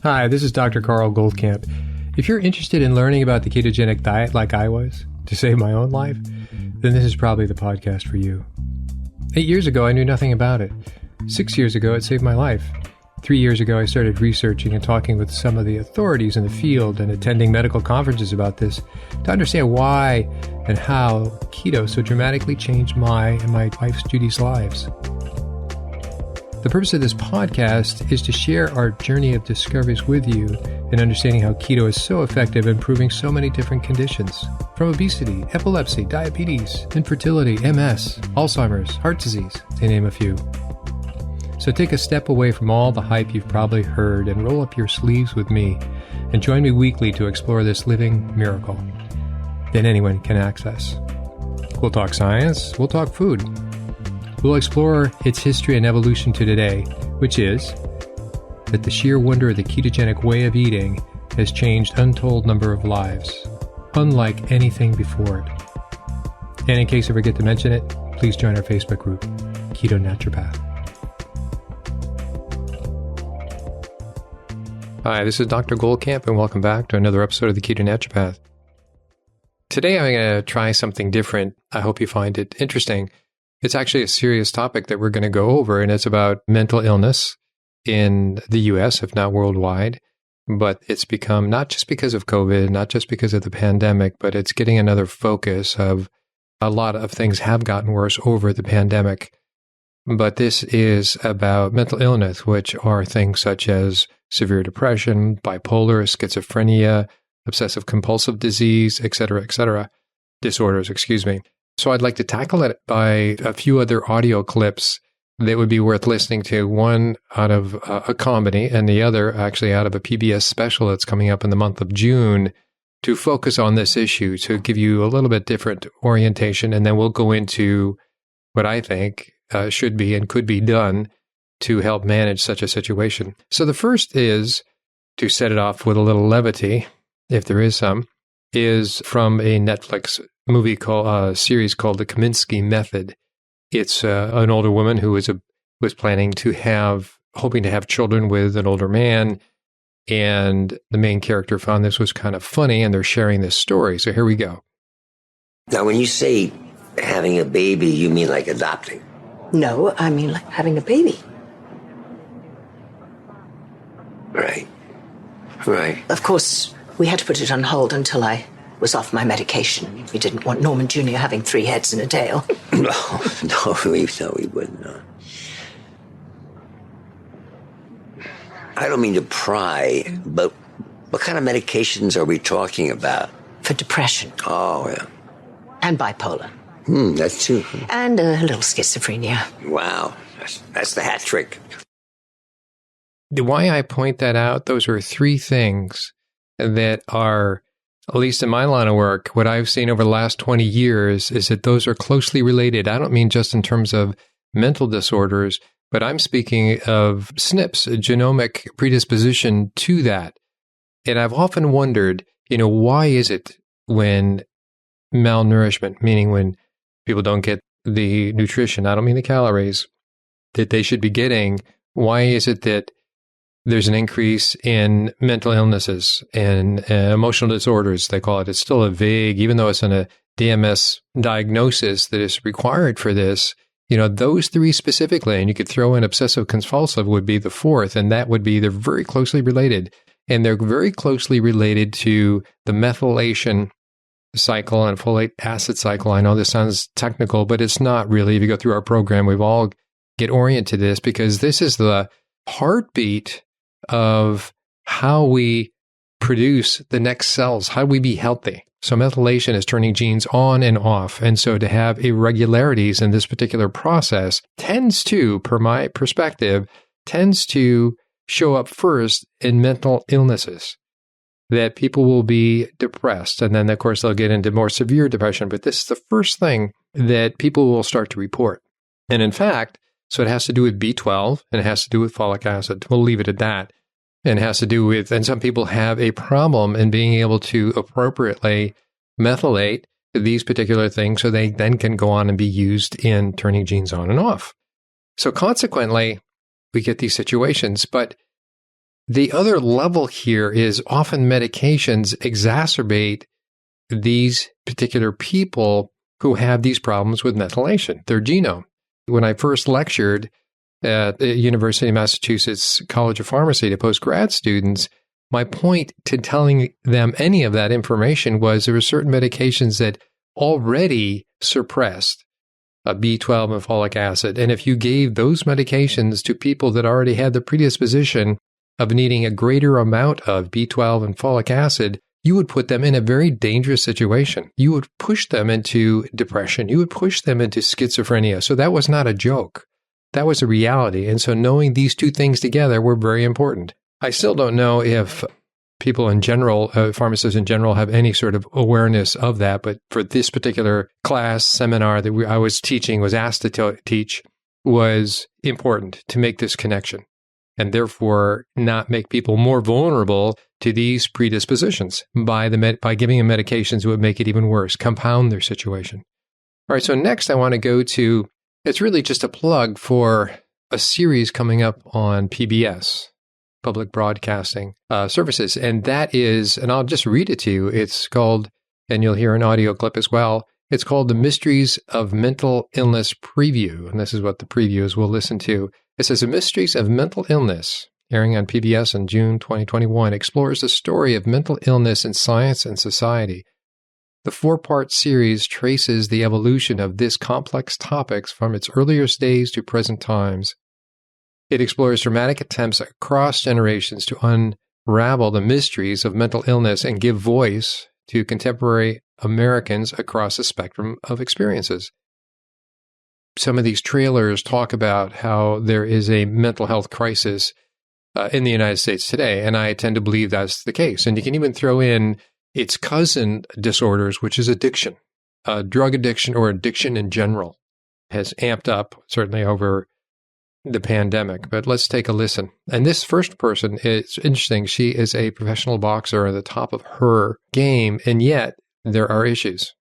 Hi, this is Dr. Carl Goldkamp. If you're interested in learning about the ketogenic diet like I was, to save my own life, then this is probably the podcast for you. 8 years ago, I knew nothing about it. 6 years ago, it saved my life. 3 years ago, I started researching and talking with some of the authorities in the field and attending medical conferences about this to understand why and how keto so dramatically changed my and my wife's Judy's lives. The purpose of this podcast is to share our journey of discoveries with you in understanding how keto is so effective in improving so many different conditions, from obesity, epilepsy, diabetes, infertility, MS, Alzheimer's, heart disease, to name a few. So take a step away from all the hype you've probably heard and roll up your sleeves with me and join me weekly to explore this living miracle that anyone can access. We'll talk science, we'll talk food. We'll explore its history and evolution to today, which is that the sheer wonder of the ketogenic way of eating has changed untold number of lives, unlike anything before it. And in case I forget to mention it, please join our Facebook group, Keto Naturopath. Hi, this is Dr. Goldkamp, and welcome back to another episode of the Keto Naturopath. Today I'm going to try something different. I hope you find it interesting. It's actually a serious topic that we're going to go over, and it's about mental illness in the U.S., if not worldwide. But it's become, not just because of COVID, not just because of the pandemic, but it's getting another focus of a lot of things have gotten worse over the pandemic. But this is about mental illness, which are things such as severe depression, bipolar, schizophrenia, obsessive compulsive disease, etc., disorders, So I'd like to tackle it by a few other audio clips that would be worth listening to, one out of a comedy and the other actually out of a PBS special that's coming up in the month of June to focus on this issue, to give you a little bit different orientation, and then we'll go into what I think should be and could be done to help manage such a situation. So the first is, to set it off with a little levity, if there is some, is from a Netflix movie series called The Kaminsky Method. It's an older woman who was hoping to have children with an older man, and the main character found this was kind of funny, and they're sharing this story. So here we go. Now, when you say having a baby, you mean like adopting? No, I mean like having a baby. Right. Of course, we had to put it on hold until I was off my medication. We didn't want Norman Jr. having 3 heads and a tail. No, we wouldn't. No. I don't mean to pry, but what kind of medications are we talking about? For depression. Oh, yeah. And bipolar. That's too. And a little schizophrenia. Wow. That's the hat trick. Why I point that out, those are 3 things that are, at least in my line of work, what I've seen over the last 20 years is that those are closely related. I don't mean just in terms of mental disorders, but I'm speaking of SNPs, a genomic predisposition to that. And I've often wondered, why is it when malnourishment, meaning when people don't get the nutrition, I don't mean the calories, that they should be getting, why is it that there's an increase in mental illnesses and emotional disorders, they call it. It's still a vague, even though it's in a DMS diagnosis that is required for this, those 3 specifically, and you could throw in obsessive compulsive would be the 4th, and that would be, they're very closely related. And they're very closely related to the methylation cycle and folate acid cycle. I know this sounds technical, but it's not really. If you go through our program, we've all get oriented to this because this is the heartbeat of how we produce the next cells, how do we be healthy. So methylation is turning genes on and off. And so to have irregularities in this particular process tends to, per my perspective, show up first in mental illnesses, that people will be depressed. And then, of course, they'll get into more severe depression. But this is the first thing that people will start to report. And in fact, so it has to do with B12 and it has to do with folic acid. We'll leave it at that. And it has to do with, and some people have a problem in being able to appropriately methylate these particular things so they then can go on and be used in turning genes on and off. So consequently, we get these situations. But The other level here is often medications exacerbate these particular people who have these problems with methylation, their genome. When I first lectured at the University of Massachusetts College of Pharmacy to postgrad students, my point to telling them any of that information was there were certain medications that already suppressed B12 and folic acid. And if you gave those medications to people that already had the predisposition of needing a greater amount of B12 and folic acid, you would put them in a very dangerous situation. You would push them into depression. You would push them into schizophrenia. So that was not a joke. That was a reality. And so knowing these two things together were very important. I still don't know if people in general, pharmacists in general, have any sort of awareness of that. But for this particular class, seminar that I was teaching, was asked to teach, was important to make this connection and therefore not make people more vulnerable to these predispositions by giving them medications that would make it even worse, compound their situation. All right, so next I want to go to, it's really just a plug for a series coming up on PBS, Public Broadcasting Services, and that is, and I'll just read it to you, it's called, and you'll hear an audio clip as well, it's called The Mysteries of Mental Illness Preview, and this is what the previews we'll listen to. It says, The Mysteries of Mental Illness, airing on PBS in June 2021, explores the story of mental illness in science and society. The 4-part series traces the evolution of this complex topics from its earliest days to present times. It explores dramatic attempts across generations to unravel the mysteries of mental illness and give voice to contemporary Americans across a spectrum of experiences. Some of these trailers talk about how there is a mental health crisis in the United States today, and I tend to believe that's the case. And you can even throw in its cousin disorders, which is addiction. Drug addiction or addiction in general has amped up, certainly over the pandemic. But let's take a listen. And this first person, it's interesting. She is a professional boxer at the top of her game, and yet there are issues.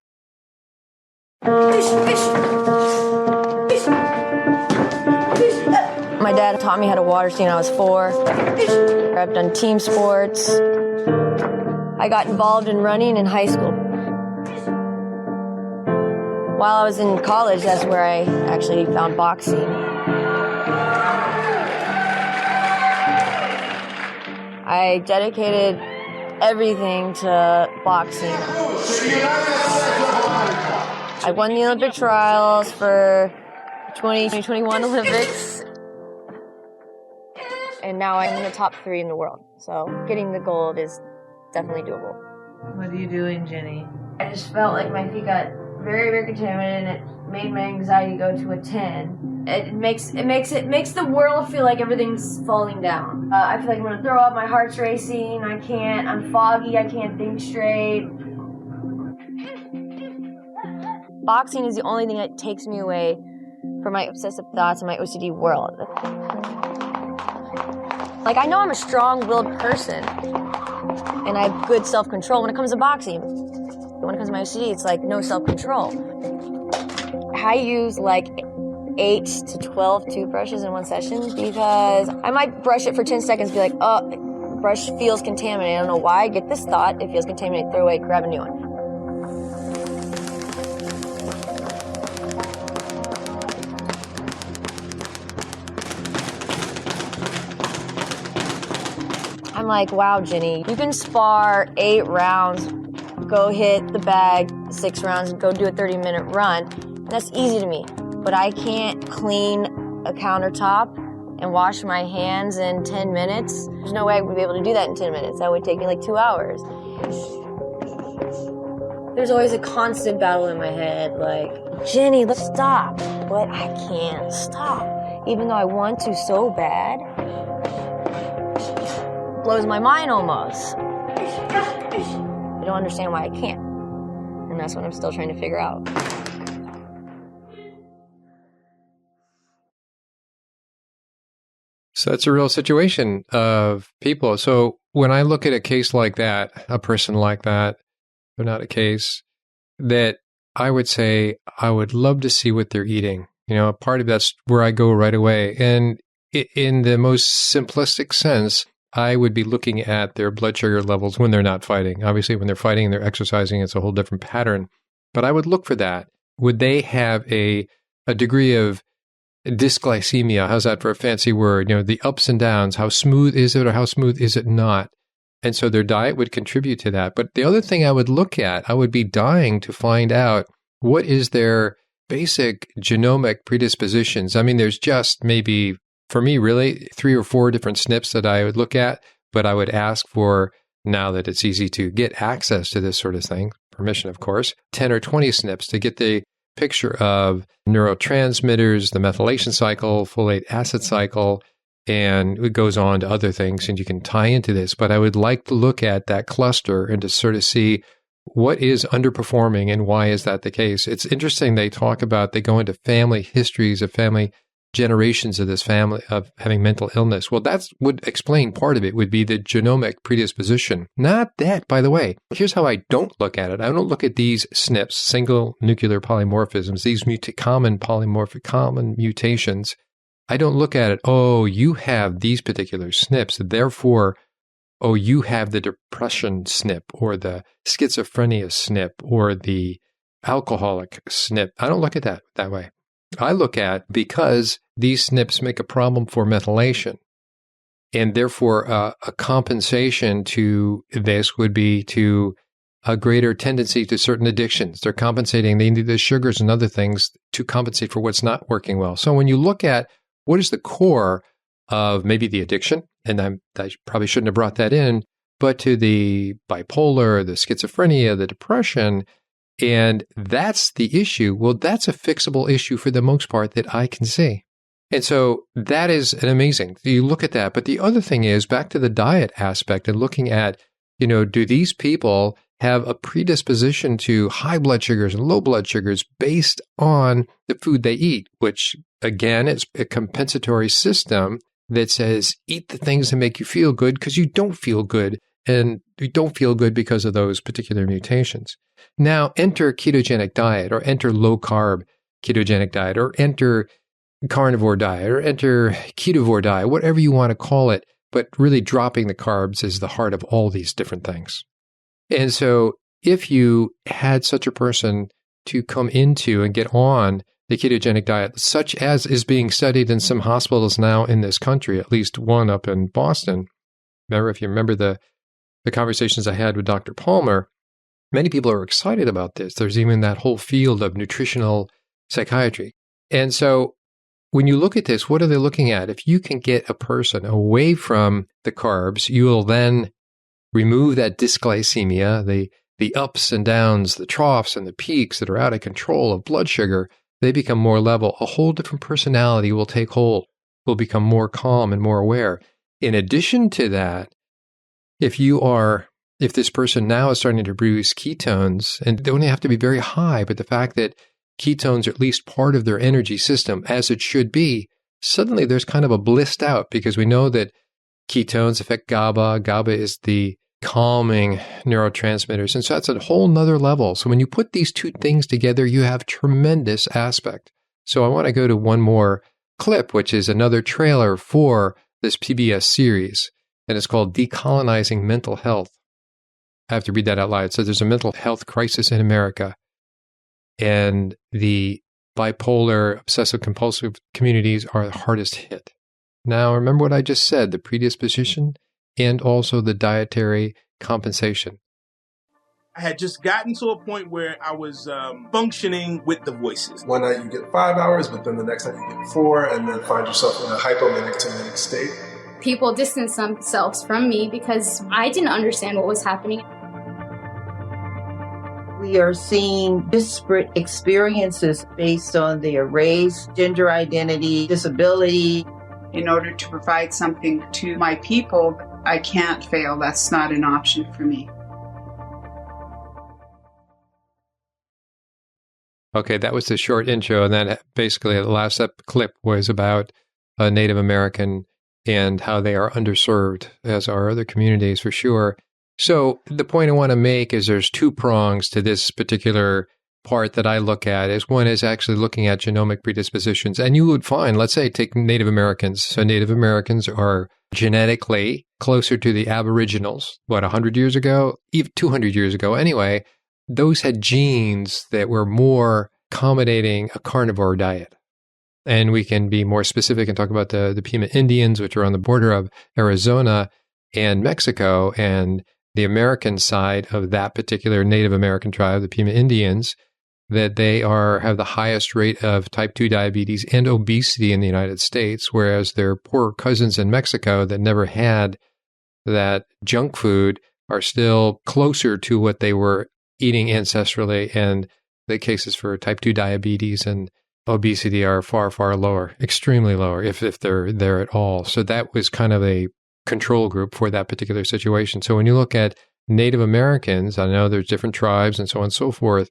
My dad taught me how to water ski when I was 4. I've done team sports. I got involved in running in high school. While I was in college, that's where I actually found boxing. I dedicated everything to boxing. I won the Olympic trials for 2021 Olympics. And now I'm in the top 3 in the world. So getting the gold is definitely doable. What are you doing, Jenny? I just felt like my feet got very, very contaminated, and it made my anxiety go to a 10. It makes the world feel like everything's falling down. I feel like I'm gonna throw up. My heart's racing. I'm foggy. I can't think straight. Boxing is the only thing that takes me away from my obsessive thoughts and my OCD world. Like, I know I'm a strong-willed person, and I have good self-control when it comes to boxing. When it comes to my OCD, it's like no self-control. I use like 8 to 12 toothbrushes in one session because I might brush it for 10 seconds and be like, oh, brush feels contaminated. I don't know why. I get this thought, it feels contaminated, throw away, grab a new one. I'm like, wow, Jenny, you can spar 8 rounds, go hit the bag 6 rounds, and go do a 30-minute run. And that's easy to me. But I can't clean a countertop and wash my hands in 10 minutes. There's no way I would be able to do that in 10 minutes. That would take me like 2 hours. There's always a constant battle in my head, like, Jenny, let's stop. But I can't stop, even though I want to so bad. Blows my mind almost. I don't understand why I can't. And that's what I'm still trying to figure out. So it's a real situation of people. So when I look at a case like that, a person like that, but not a case, that I would say, I would love to see what they're eating. You know, part of that's where I go right away. And in the most simplistic sense, I would be looking at their blood sugar levels when they're not fighting. Obviously, when they're fighting and they're exercising, it's a whole different pattern. But I would look for that. Would they have a degree of dysglycemia? How's that for a fancy word? The ups and downs. How smooth is it or how smooth is it not? And so their diet would contribute to that. But the other thing I would look at, I would be dying to find out what is their basic genomic predispositions. I mean, there's just maybe, for me, really 3 or 4 different SNPs that I would look at, but I would ask for, now that it's easy to get access to this sort of thing, permission, of course, 10 or 20 SNPs to get the picture of neurotransmitters, the methylation cycle, folate acid cycle, and it goes on to other things, and you can tie into this. But I would like to look at that cluster and to sort of see what is underperforming and why is that the case. It's interesting they go into family histories of family generations of this family of having mental illness. Well, that would explain part of it, would be the genomic predisposition. Not that, by the way, here's how I don't look at it. I don't look at these SNPs, single nuclear polymorphisms, these common mutations. I don't look at it, oh, you have these particular SNPs, therefore, oh, you have the depression SNP or the schizophrenia SNP or the alcoholic SNP. I don't look at that way. I look at, because these SNPs make a problem for methylation, and therefore a compensation to this would be to a greater tendency to certain addictions. They're compensating, they need the sugars and other things to compensate for what's not working well. So when you look at what is the core of maybe the addiction, and I probably shouldn't have brought that in, but to the bipolar, the schizophrenia, the depression, and that's the issue. Well, that's a fixable issue for the most part that I can see. And so that is an amazing. You look at that. But the other thing is, back to the diet aspect and looking at, do these people have a predisposition to high blood sugars and low blood sugars based on the food they eat, which again is a compensatory system that says eat the things that make you feel good because you don't feel good, and you don't feel good because of those particular mutations. Now enter ketogenic diet, or enter low carb ketogenic diet, or enter carnivore diet, or enter ketovore diet, whatever you want to call it, but really dropping the carbs is the heart of all these different things. And so if you had such a person to come into and get on the ketogenic diet, such as is being studied in some hospitals now in this country, at least one up in Boston. If you remember the conversations I had with Dr. Palmer, many people are excited about this. There's even that whole field of nutritional psychiatry. And so when you look at this, what are they looking at? If you can get a person away from the carbs, you will then remove that dysglycemia, the ups and downs, the troughs and the peaks that are out of control of blood sugar. They become more level. A whole different personality will take hold, will become more calm and more aware. In addition to that, if this person now is starting to produce ketones, and they don't have to be very high, but the fact that ketones are at least part of their energy system, as it should be, suddenly there's kind of a blissed out, because we know that ketones affect GABA. GABA is the calming neurotransmitters. And so that's a whole nother level. So when you put these two things together, you have tremendous aspect. So I want to go to one more clip, which is another trailer for this PBS series, and it's called Decolonizing Mental Health. I have to read that out loud. So there's a mental health crisis in America, and the bipolar, obsessive compulsive communities are the hardest hit. Now, remember what I just said, the predisposition and also the dietary compensation. I had just gotten to a point where I was functioning with the voices. One night you get 5 hours, but then the next night you get 4, and then find yourself in a hypomanic to manic state. People distanced themselves from me because I didn't understand what was happening. We are seeing disparate experiences based on their race, gender identity, disability. In order to provide something to my people, I can't fail. That's not an option for me. Okay, that was the short intro, and then basically the last clip was about a Native American and how they are underserved, as are other communities for sure. So the point I want to make is there's 2 prongs to this particular part that I look at is one is actually looking at genomic predispositions. And you would find, let's say, take Native Americans. So Native Americans are genetically closer to the Aboriginals, 100 years ago, even 200 years ago. Anyway, those had genes that were more accommodating a carnivore diet. And we can be more specific and talk about the Pima Indians, which are on the border of Arizona and Mexico, and the American side of that particular Native American tribe, the Pima Indians, that they have the highest rate of type 2 diabetes and obesity in the United States, whereas their poor cousins in Mexico that never had that junk food are still closer to what they were eating ancestrally, and the cases for type 2 diabetes and obesity are far, far lower, extremely lower, if they're there at all. So that was kind of a control group for that particular situation. So when you look at Native Americans, I know there's different tribes and so on and so forth,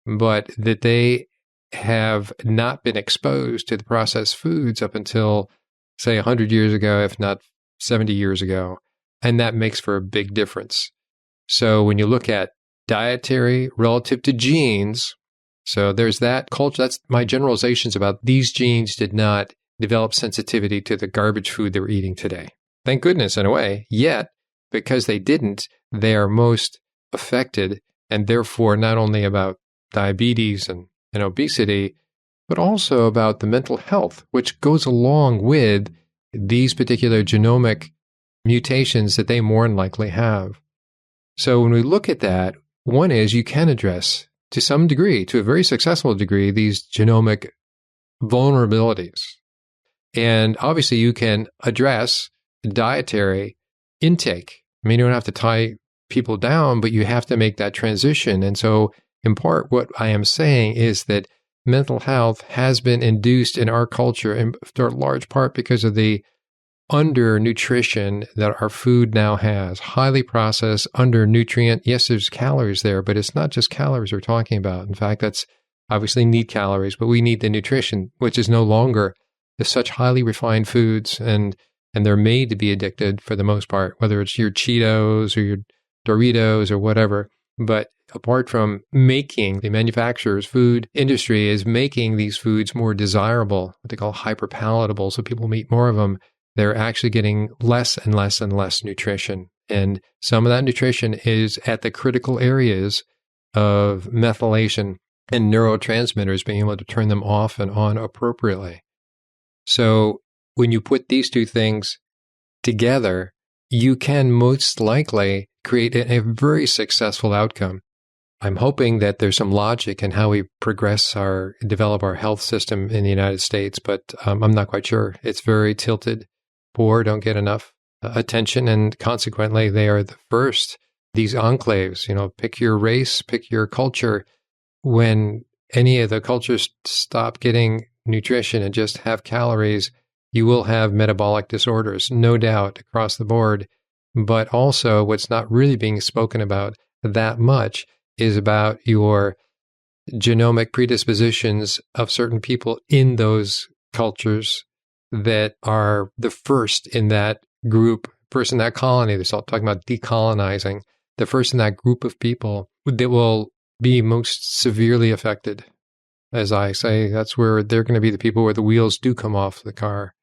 but that they have not been exposed to the processed foods up until, say, 100 years ago, if not 70 years ago. And that makes for a big difference. So when you look at dietary relative to genes, so there's that culture. That's my generalizations about these genes did not develop sensitivity to the garbage food they were eating today. Thank goodness, in a way. Yet, because they didn't, they are most affected, and therefore not only about diabetes and obesity, but also about the mental health, which goes along with these particular genomic mutations that they more than likely have. So when we look at that, one is you can address, to some degree, to a very successful degree, these genomic vulnerabilities. And obviously you can address dietary intake. I mean, you don't have to tie people down, but you have to make that transition. And so in part, what I am saying is that mental health has been induced in our culture, in large part because of the undernutrition that our food now has. Highly processed, undernutrient. Yes, there's calories there, but it's not just calories we're talking about. In fact, that's obviously need calories, but we need the nutrition, which is no longer such highly refined foods, and they're made to be addicted for the most part, whether it's your Cheetos or your Doritos or whatever. But apart from making, the manufacturer's food industry is making these foods more desirable, what they call hyperpalatable, so people eat more of them. They're actually getting less and less and less nutrition. And some of that nutrition is at the critical areas of methylation and neurotransmitters, being able to turn them off and on appropriately. So when you put these two things together, you can most likely create a very successful outcome. I'm hoping that there's some logic in how we develop our health system in the United States, but I'm not quite sure. It's very tilted. Poor don't get enough attention, and consequently, they are the first. These enclaves, pick your race, pick your culture. When any of the cultures stop getting nutrition and just have calories, you will have metabolic disorders, no doubt, across the board. But also, what's not really being spoken about that much is about your genomic predispositions of certain people in those cultures that are the first in that group, first in that colony. They're talking about decolonizing, the first in that group of people that will be most severely affected. As I say, that's where they're going to be the people where the wheels do come off the car.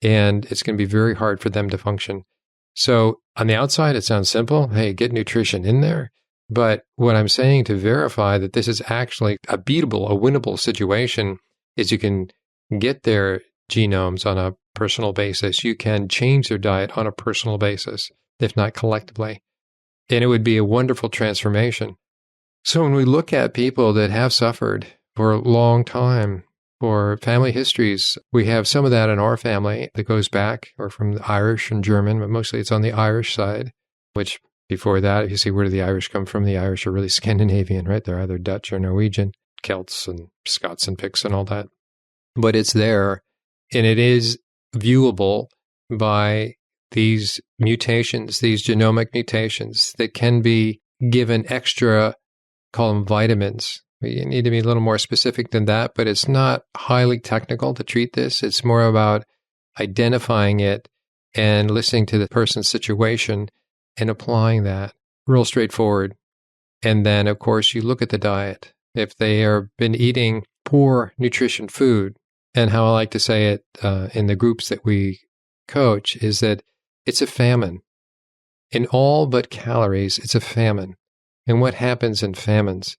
And it's going to be very hard for them to function. So on the outside, it sounds simple. Hey, get nutrition in there. But what I'm saying to verify that this is actually a beatable, a winnable situation is you can get their genomes on a personal basis. You can change their diet on a personal basis, if not collectively. And it would be a wonderful transformation. So when we look at people that have suffered for a long time, for family histories, we have some of that in our family that goes back, or from the Irish and German, but mostly it's on the Irish side, which before that, if you see where do the Irish come from, the Irish are really Scandinavian, right? They're either Dutch or Norwegian, Celts and Scots and Picts and all that. But it's there, and it is viewable by these mutations, these genomic mutations that can be given extra, call them vitamins. You need to be a little more specific than that, but it's not highly technical to treat this. It's more about identifying it and listening to the person's situation and applying that. Real straightforward. And then, of course, you look at the diet if they have been eating poor nutrition food. And how I like to say it in the groups that we coach is that it's a famine. In all but calories, it's a famine. And what happens in famines?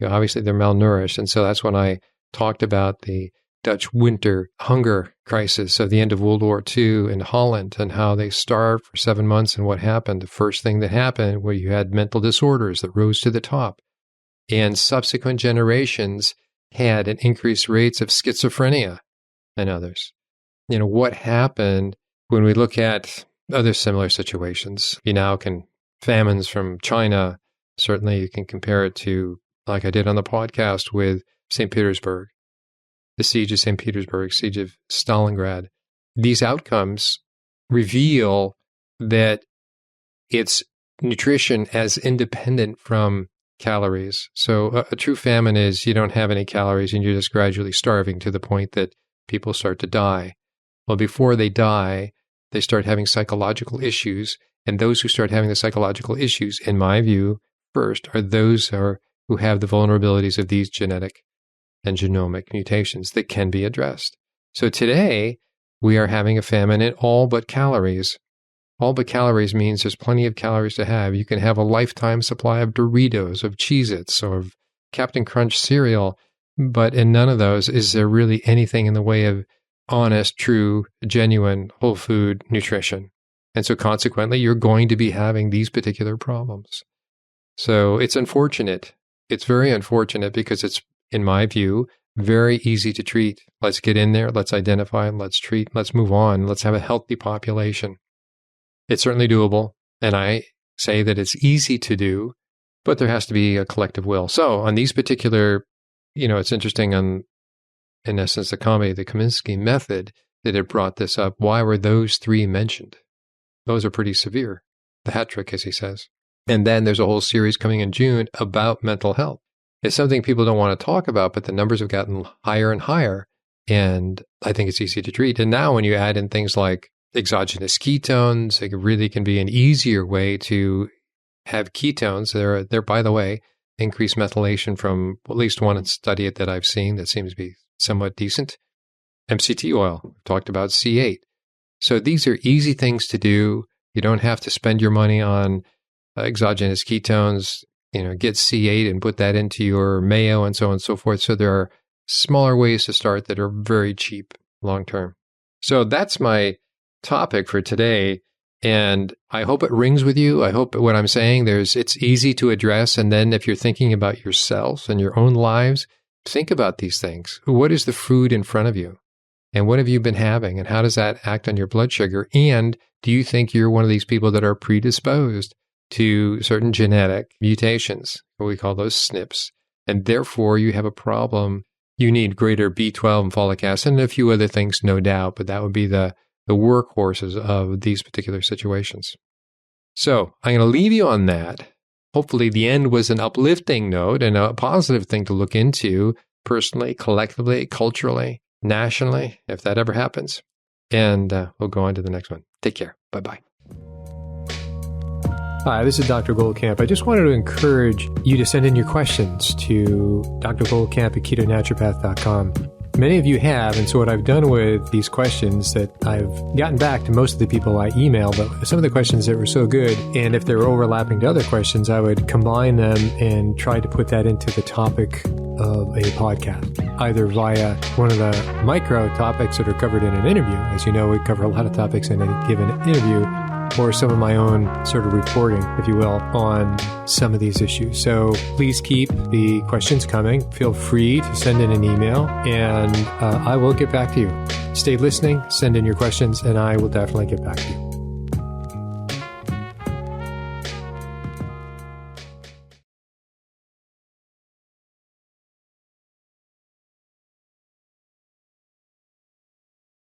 Obviously, they're malnourished. And so that's when I talked about the Dutch winter hunger crisis of the end of World War II in Holland and how they starved for 7 months and what happened. The first thing that happened where you had mental disorders that rose to the top. And subsequent generations had an increased rates of schizophrenia and others. What happened when we look at other similar situations? Famines from China, certainly you can compare it to, like I did on the podcast with St. Petersburg, the siege of St. Petersburg, siege of Stalingrad. These outcomes reveal that it's nutrition as independent from calories. So a true famine is you don't have any calories and you're just gradually starving to the point that people start to die. Well, before they die, they start having psychological issues. And those who start having the psychological issues, in my view, first are those who have the vulnerabilities of these genetic and genomic mutations that can be addressed. So today, we are having a famine in all but calories. All but calories means there's plenty of calories to have. You can have a lifetime supply of Doritos, of Cheez-Its, or of Captain Crunch cereal, but in none of those is there really anything in the way of honest, true, genuine, whole food nutrition. And so consequently, you're going to be having these particular problems. So it's unfortunate. It's very unfortunate because it's, in my view, very easy to treat. Let's get in there, let's identify, let's treat, let's move on, let's have a healthy population. It's certainly doable, and I say that it's easy to do, but there has to be a collective will. So on these particular, it's interesting in essence, the Kaminsky method that had brought this up. Why were those three mentioned? Those are pretty severe. The hat trick, as he says. And then there's a whole series coming in June about mental health. It's something people don't want to talk about, but the numbers have gotten higher and higher, and I think it's easy to treat. And now when you add in things like exogenous ketones, it really can be an easier way to have ketones. They're by the way, increased methylation from at least one study that I've seen that seems to be somewhat decent. MCT oil, we've talked about C8. So these are easy things to do. You don't have to spend your money on exogenous ketones, get C8 and put that into your mayo and so on and so forth. So there are smaller ways to start that are very cheap long term. So that's my topic for today. And I hope it rings with you. I hope what I'm saying, it's easy to address. And then if you're thinking about yourself and your own lives, think about these things. What is the food in front of you? And what have you been having? And how does that act on your blood sugar? And do you think you're one of these people that are predisposed to certain genetic mutations? We call those SNPs. And therefore, you have a problem. You need greater B12 and folic acid and a few other things, no doubt. But that would be the workhorses of these particular situations. So I'm going to leave you on that. Hopefully the end was an uplifting note and a positive thing to look into personally, collectively, culturally, nationally, if that ever happens. And we'll go on to the next one. Take care. Bye-bye. Hi, this is Dr. Goldkamp. I just wanted to encourage you to send in your questions to drgoldkamp@ketonaturopath.com. Many of you have, and so what I've done with these questions that I've gotten back to most of the people I email, but some of the questions that were so good, and if they were overlapping to other questions, I would combine them and try to put that into the topic of a podcast, either via one of the micro topics that are covered in an interview. As you know, we cover a lot of topics in any given interview, or some of my own sort of reporting, if you will, on some of these issues. So please keep the questions coming. Feel free to send in an email, and I will get back to you. Stay listening, send in your questions, and I will definitely get back to you.